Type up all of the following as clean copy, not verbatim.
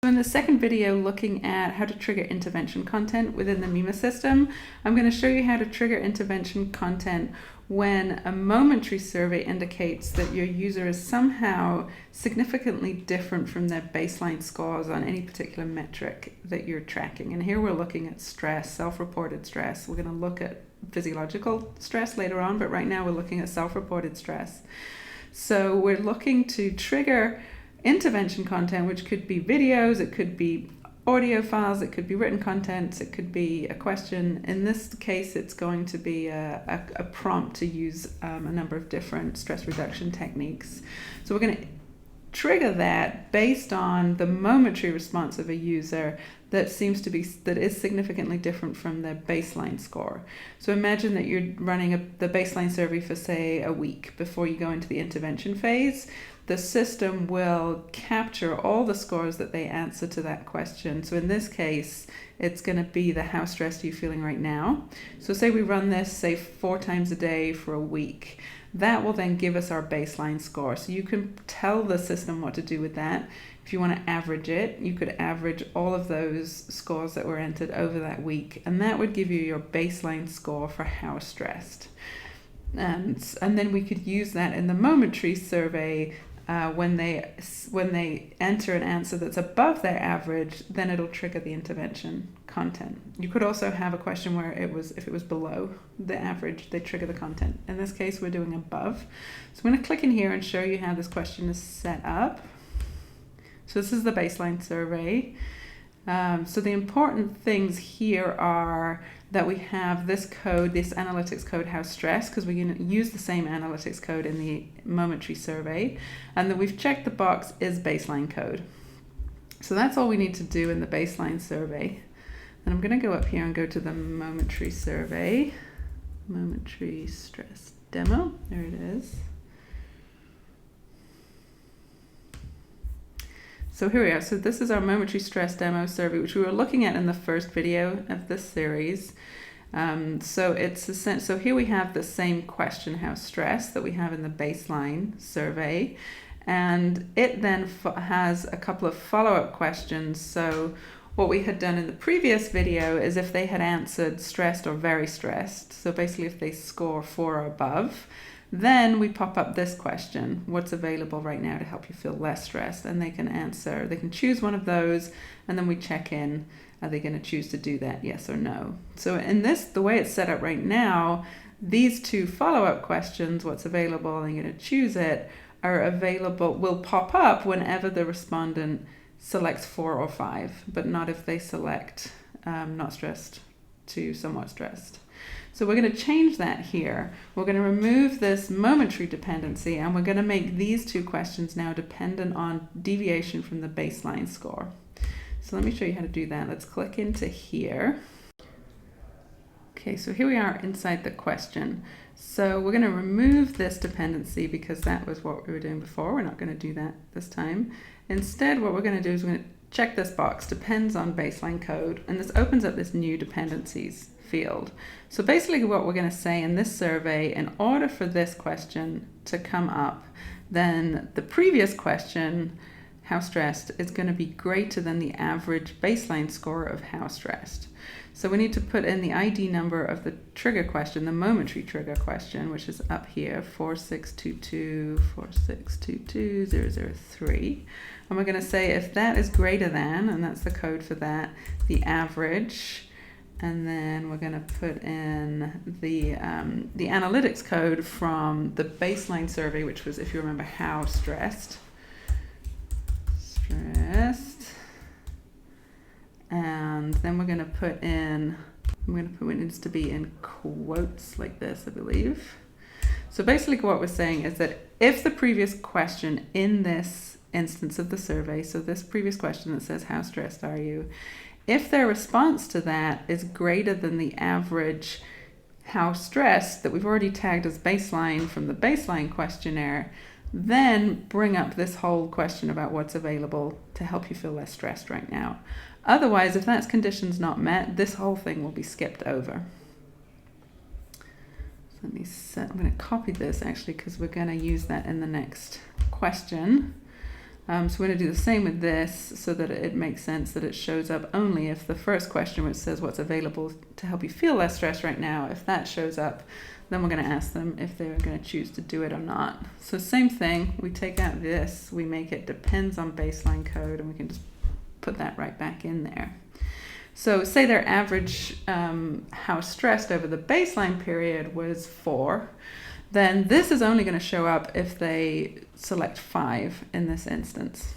So in the second video looking at how to trigger intervention content within the mEMA system, I'm going to show you how to trigger intervention content when a momentary survey indicates that your user is somehow significantly different from their baseline scores on any particular metric that you're tracking. And here we're looking at stress, self-reported stress. We're going to look at physiological stress later on, but right now we're looking at self-reported stress. So we're looking to trigger intervention content, which could be videos, it could be audio files, it could be written content, it could be a question. In this case, it's going to be a prompt to use a number of different stress reduction techniques. So we're going to trigger that based on the momentary response of a user that is significantly different from their baseline score. So imagine that you're running the baseline survey for, say, a week before you go into the intervention phase. The system will capture all the scores that they answer to that question. So in this case, it's going to be the how stressed are you feeling right now. So say we run this, say, 4 times a day for a week. That will then give us our baseline score. So you can tell the system what to do with that. If you want to average it, you could average all of those scores that were entered over that week, and that would give you your baseline score for how stressed. And then we could use that in the momentary survey. When they enter an answer that's above their average, then it'll trigger the intervention content. You could also have a question where if it was below the average, they trigger the content. In this case, we're doing above. So I'm going to click in here and show you how this question is set up. So this is the baseline survey. So the important things here are that we have this code, this analytics code, how stressed, because we're going to use the same analytics code in the momentary survey, and that we've checked the box is baseline code. So that's all we need to do in the baseline survey. And I'm going to go up here and go to the momentary survey, momentary stress demo. There it is. So here we are. So this is our momentary stress demo survey, which we were looking at in the first video of this series. So here we have the same question, how stressed, that we have in the baseline survey, and it then has a couple of follow-up questions. So what we had done in the previous video is if they had answered stressed or very stressed, so basically if they score 4 or above, then we pop up this question, what's available right now to help you feel less stressed? And they can choose one of those, and then we check in, are they going to choose to do that, yes or no? So in the way it's set up right now, these 2 follow-up questions, what's available, and they're going to choose it, will pop up whenever the respondent selects 4 or 5, but not if they select not stressed to somewhat stressed. So we're going to change that here. We're going to remove this momentary dependency, and we're going to make these 2 questions now dependent on deviation from the baseline score. So let me show you how to do that. Let's click into here. Okay, so here we are inside the question. So we're going to remove this dependency because that was what we were doing before. We're not going to do that this time. Instead, what we're going to do is we're going to check this box, depends on baseline code, and this opens up this new dependencies field. So basically what we're going to say in this survey, in order for this question to come up, then the previous question, how stressed, is going to be greater than the average baseline score of how stressed. So we need to put in the ID number of the trigger question, the momentary trigger question, which is up here, 462246220003. And we're going to say if that is greater than, and that's the code for that, the average. And then we're going to put in the analytics code from the baseline survey, which was, if you remember, how stressed. And then we're going to put in, it needs to be in quotes like this, I believe. So basically what we're saying is that if the previous question in this instance of the survey, so this previous question that says, how stressed are you? If their response to that is greater than the average how stressed that we've already tagged as baseline from the baseline questionnaire, then bring up this whole question about what's available to help you feel less stressed right now. Otherwise, if that condition's not met, this whole thing will be skipped over. So I'm going to copy this actually because we're going to use that in the next question. So we're going to do the same with this so that it makes sense that it shows up only if the first question, which says what's available to help you feel less stressed right now, if that shows up, then we're going to ask them if they're going to choose to do it or not. So same thing, we take out this, we make it depends on baseline code, and we can just put that right back in there. So say their average how stressed over the baseline period was 4, then this is only going to show up if they select 5 in this instance.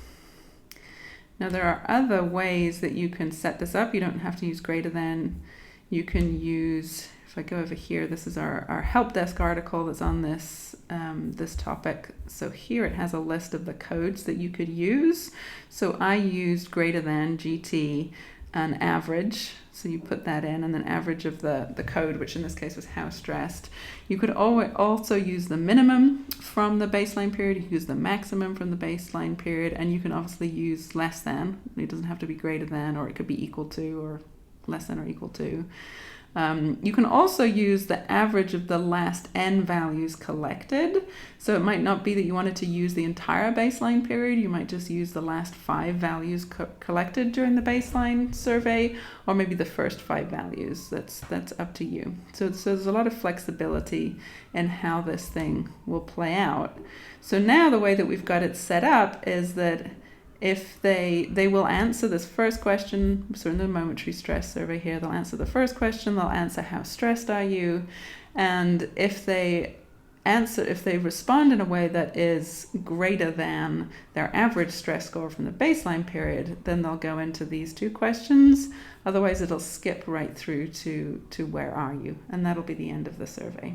Now there are other ways that you can set this up. You don't have to use greater than. You can use, if I go over here, this is our help desk article that's on this this topic. So here it has a list of the codes that you could use. So I used greater than GT and average. So you put that in, and then average of the code, which in this case was how stressed. You could also use the minimum from the baseline period. You can use the maximum from the baseline period, and you can obviously use less than. It doesn't have to be greater than, or it could be equal to, or less than or equal to. You can also use the average of the last n values collected. So it might not be that you wanted to use the entire baseline period. You might just use the last 5 values collected during the baseline survey, or maybe the first 5 values. That's up to you. So there's a lot of flexibility in how this thing will play out. So now the way that we've got it set up is that if they will answer this first question, so in the momentary stress survey here, they'll answer the first question, they'll answer how stressed are you, and if they respond in a way that is greater than their average stress score from the baseline period, then they'll go into these 2 questions. Otherwise it'll skip right through to where are you, and that'll be the end of the survey.